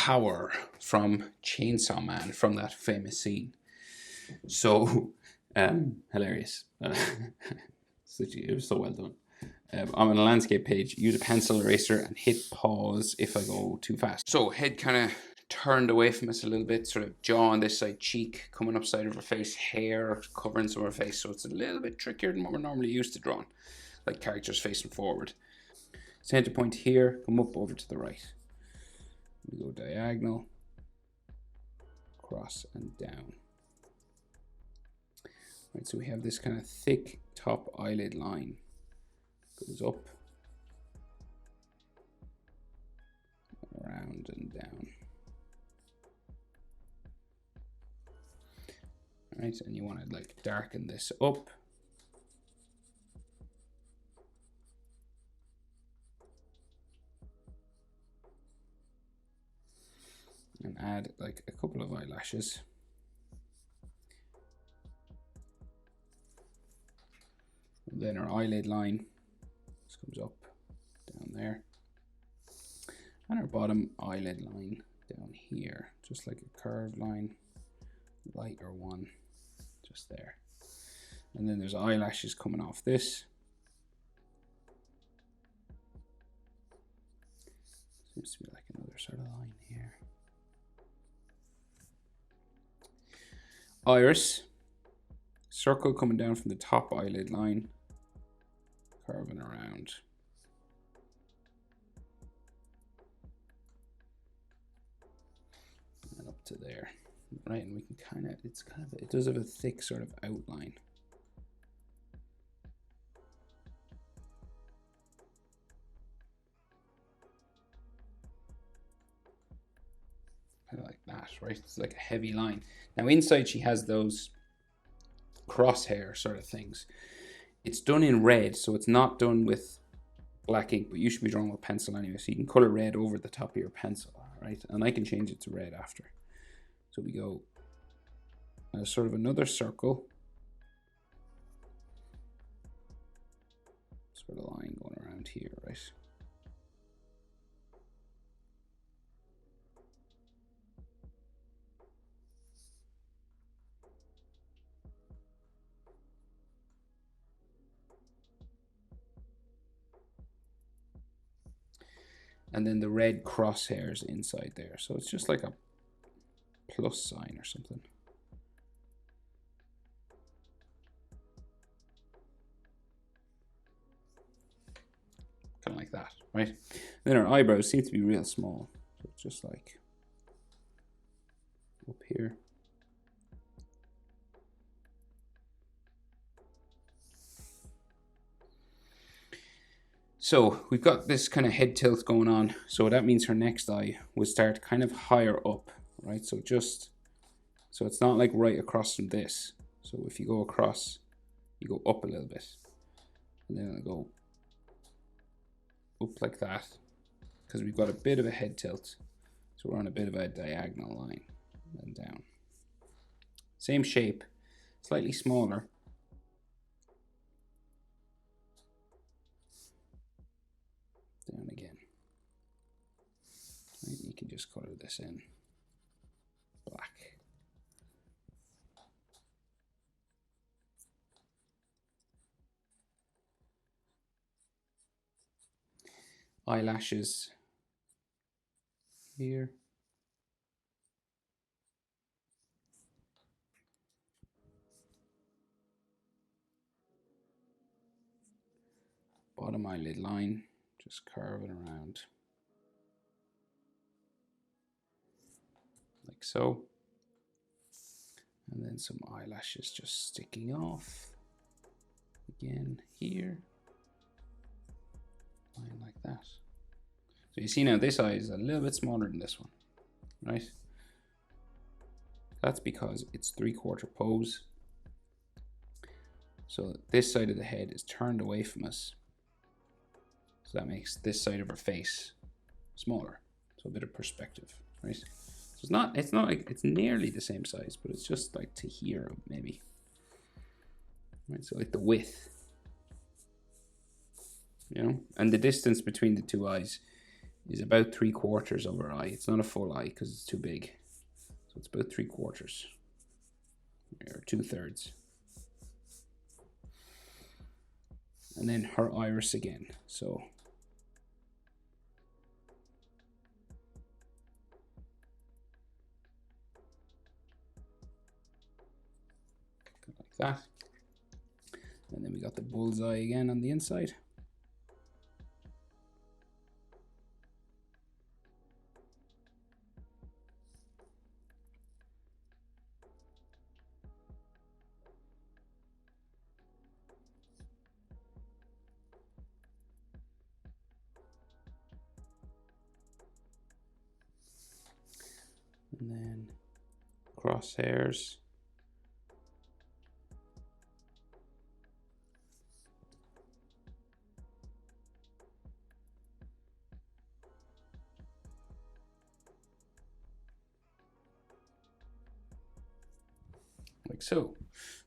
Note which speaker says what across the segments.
Speaker 1: power from Chainsaw Man, from that famous scene. So, hilarious. It was so well done. I'm on a landscape page. Use a pencil eraser and hit pause if I go too fast. So head kind of turned away from us a little bit, sort of jaw on this side, cheek coming up side of her face, hair covering some of her face. So it's a little bit trickier than what we're normally used to drawing, like characters facing forward. Center point here, come up over to the right. We go diagonal, cross and down. Right, so we have this kind of thick top eyelid line. Goes up, around and down. All right, and you want to like darken this up. And add like a couple of eyelashes. And then our eyelid line just comes up, down there. And our bottom eyelid line down here, just like a curved line, lighter one, just there. And then there's eyelashes coming off this. Seems to be like another sort of line here. Iris, circle coming down from the top eyelid line, curving around. And up to there. Right, and we can kind of, it does have a thick sort of outline. Kind of like that, right? It's like a heavy line. Now inside she has those crosshair sort of things. It's done in red, so it's not done with black ink, but you should be drawing with pencil anyway, so you can color red over the top of your pencil, right? And I can change it to red after. So we go sort of another circle, sort of line going around here, right? And then the red crosshairs inside there. So it's just like a plus sign or something. Kind of like that, right? And then our eyebrows seem to be real small. So it's just like up here. So we've got this kind of head tilt going on. So that means her next eye will start kind of higher up, right? So so it's not like right across from this. So if you go across, you go up a little bit. And then it'll go up like that, because we've got a bit of a head tilt. So we're on a bit of a diagonal line and down. Same shape, slightly smaller. Down again. Right, you can just color this in black. Eyelashes here. Bottom eyelid line, just curve it around like so. And then some eyelashes just sticking off again here, line like that. So you see now this eye is a little bit smaller than this one, right? That's because it's 3/4 pose. So this side of the head is turned away from us. So that makes this side of her face smaller. So a bit of perspective, right? So it's not like it's nearly the same size, but it's just like to here maybe. Right, so like the width, you know, and the distance between the two eyes is about 3/4 of her eye. It's not a full eye because it's too big. So it's about 3/4 or 2/3. And then her iris again. So like that. And then we got the bullseye again on the inside. And then crosshairs. Like so.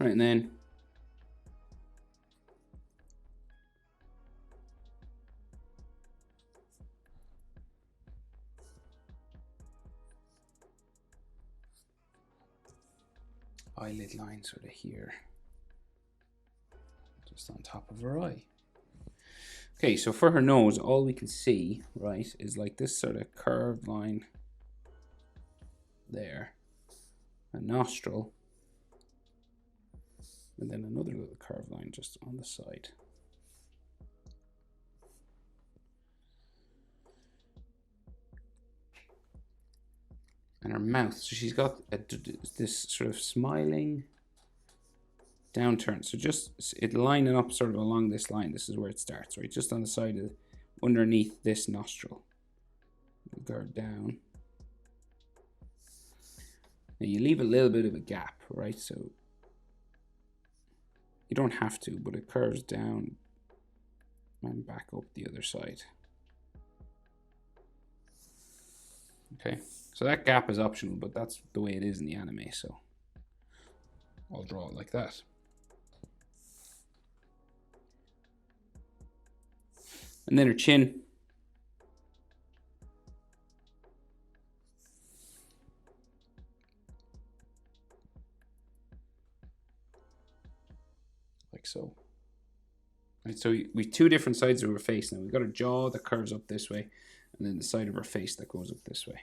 Speaker 1: Right, and then eyelid line sort of here, just on top of her eye. Okay, so for her nose, all we can see, right, is like this sort of curved line there, a nostril, and then another little curved line just on the side. And her mouth, so she's got this sort of smiling downturn. So just it lining up sort of along this line. This is where it starts, right? Just on the side of, underneath this nostril. We'll go down. Now you leave a little bit of a gap, right? So you don't have to, but it curves down and back up the other side. Okay, so that gap is optional, but that's the way it is in the anime, so I'll draw it like that. And then her chin. Like so. Right, so we have two different sides of her face now. We've got her jaw that curves up this way, and then the side of her face that goes up this way.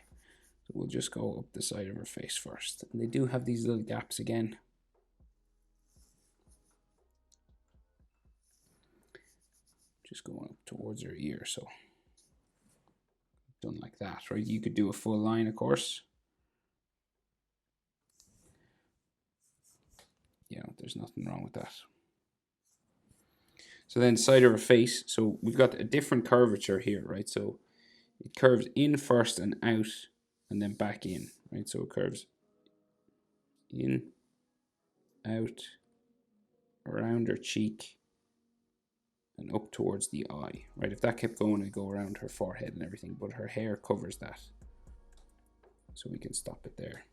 Speaker 1: So we'll just go up the side of her face first. And they do have these little gaps again. Just going up towards her ear, so done like that, right? You could do a full line, of course. Yeah, there's nothing wrong with that. So then side of her face, so we've got a different curvature here, right? So it curves in first and out, and then back in, right? So it curves in, out, around her cheek, and up towards the eye, right? If that kept going, it'd go around her forehead and everything, but her hair covers that. So we can stop it there.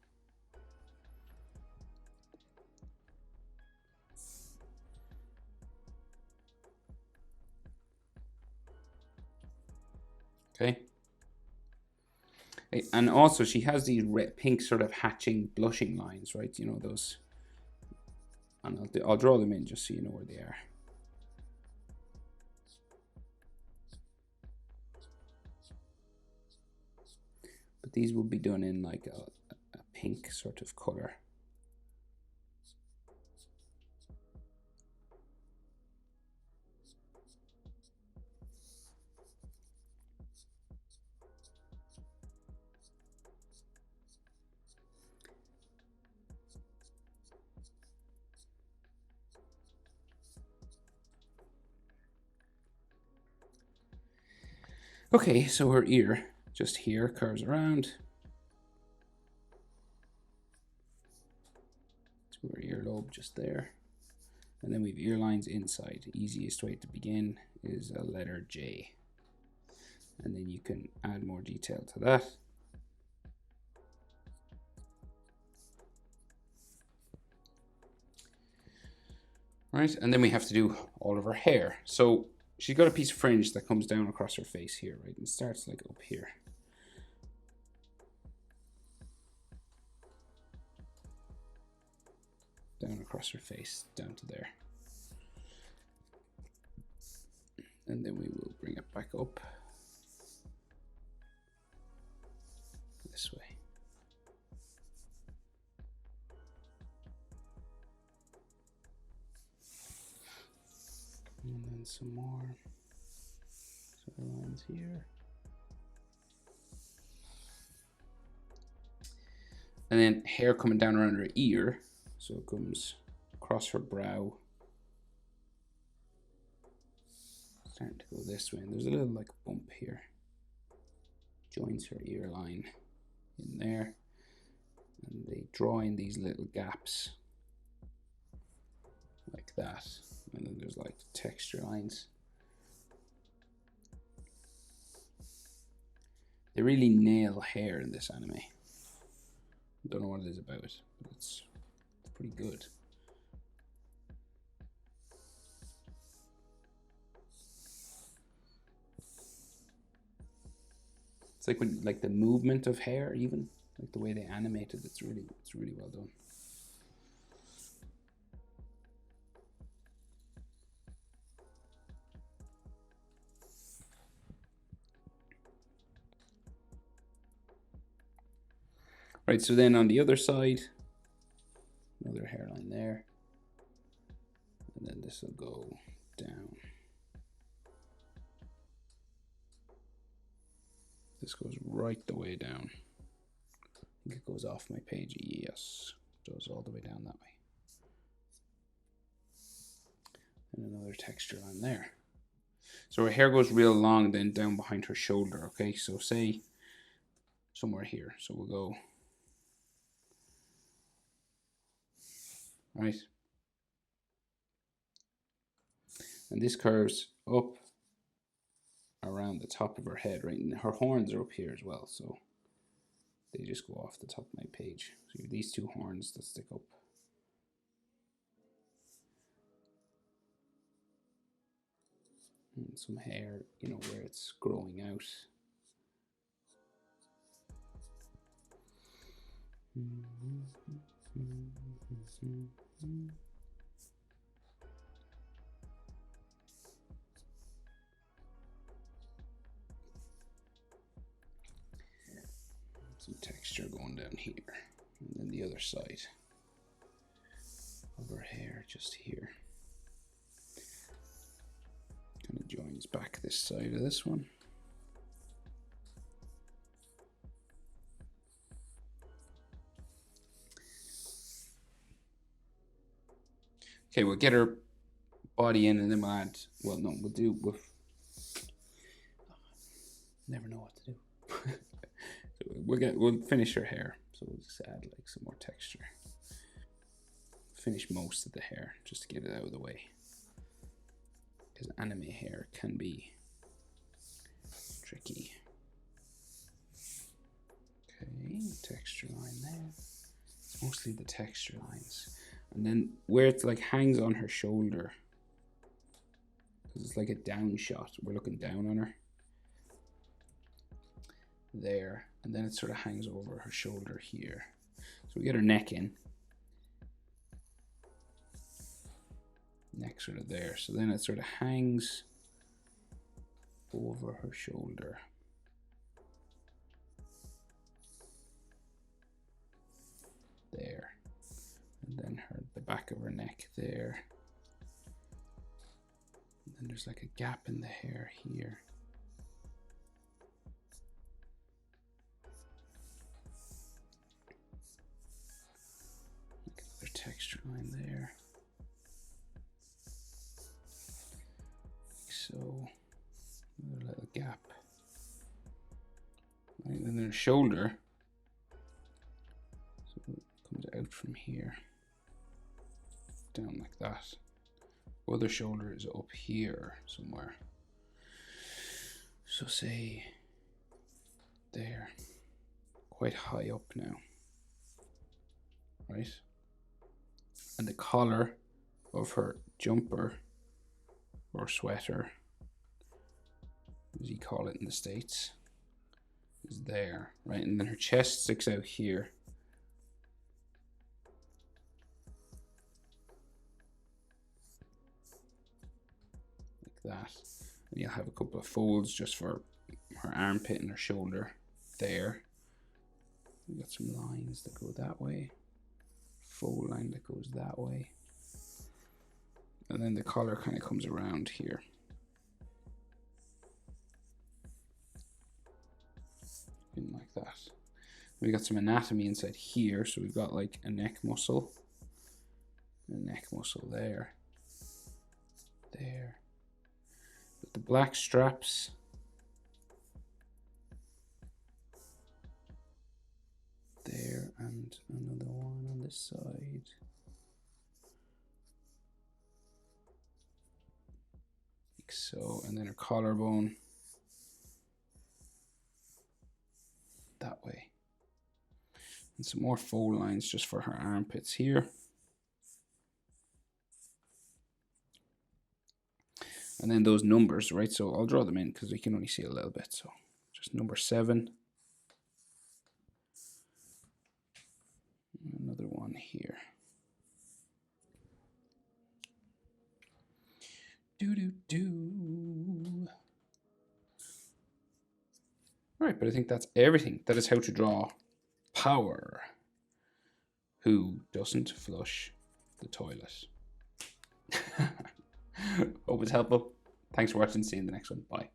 Speaker 1: Okay. And also she has these red, pink sort of hatching blushing lines, right? You know, those, and I'll draw them in just so you know where they are. But these will be done in like a pink sort of color. Okay, so her ear just here curves around to her earlobe just there. And then we have ear lines inside. The easiest way to begin is a letter J. And then you can add more detail to that. Right, and then we have to do all of her hair. So she's got a piece of fringe that comes down across her face here, right? And starts like up here. Down across her face, down to there. And then we will bring it back up this way. And then some more lines here. And then hair coming down around her ear. So it comes across her brow. Starting to go this way. And there's a little like bump here. Joins her ear line in there. And they draw in these little gaps. Like that. And then there's like texture lines. They really nail hair in this anime. Don't know what it is about it, but it's pretty good. It's like when, like the movement of hair, even like the way they animate it. It's really well done. Right, so then on the other side, another hairline there, and then this will go down. This goes right the way down. I think it goes off my page. Yes, it goes all the way down that way. And another texture line there. So her hair goes real long, then down behind her shoulder. Okay, so say somewhere here. So we'll go. Right, and this curves up around the top of her head, right, and her horns are up here as well, so they just go off the top of my page. So you have these two horns that stick up. And some hair, you know, where it's growing out. Some texture going down here, and then the other side of her hair just here. Kind of joins back this side of this one. Okay, we'll get her body in, and then we'll add. Well, no, we'll do with. Never know what to do. So we'll finish her hair. So we'll just add like some more texture. Finish most of the hair just to get it out of the way. Because anime hair can be tricky. Okay, texture line there. It's mostly the texture lines. And then where it's like hangs on her shoulder. Because it's like a down shot. We're looking down on her. There. And then it sort of hangs over her shoulder here. So we get her neck in. Neck sort of there. So then it sort of hangs over her shoulder. There. And then the back of her neck there. And then there's like a gap in the hair here. Another texture line there. Like so. Another little gap. Right, and then her shoulder. So it comes out from here. Down like that. Other shoulder is up here somewhere. So say there. Quite high up now. Right? And the collar of her jumper or sweater as you call it in the States, is there, right? And then her chest sticks out here. Like that. And you'll have a couple of folds just for her armpit and her shoulder there. We got some lines that go that way. Fold line that goes that way. And then the collar kind of comes around here. In like that. We got some anatomy inside here, so we've got like a neck muscle, there, with the black straps. There, and another one on this side. Like so, and then her collarbone that way. And some more fold lines just for her armpits here. And then those numbers, right? So I'll draw them in because we can only see a little bit. So just number 7. Another one here. All right, but I think that's everything. That is how to draw Power, who doesn't flush the toilet. Hope it's helpful. Thanks for watching. See you in the next one. Bye.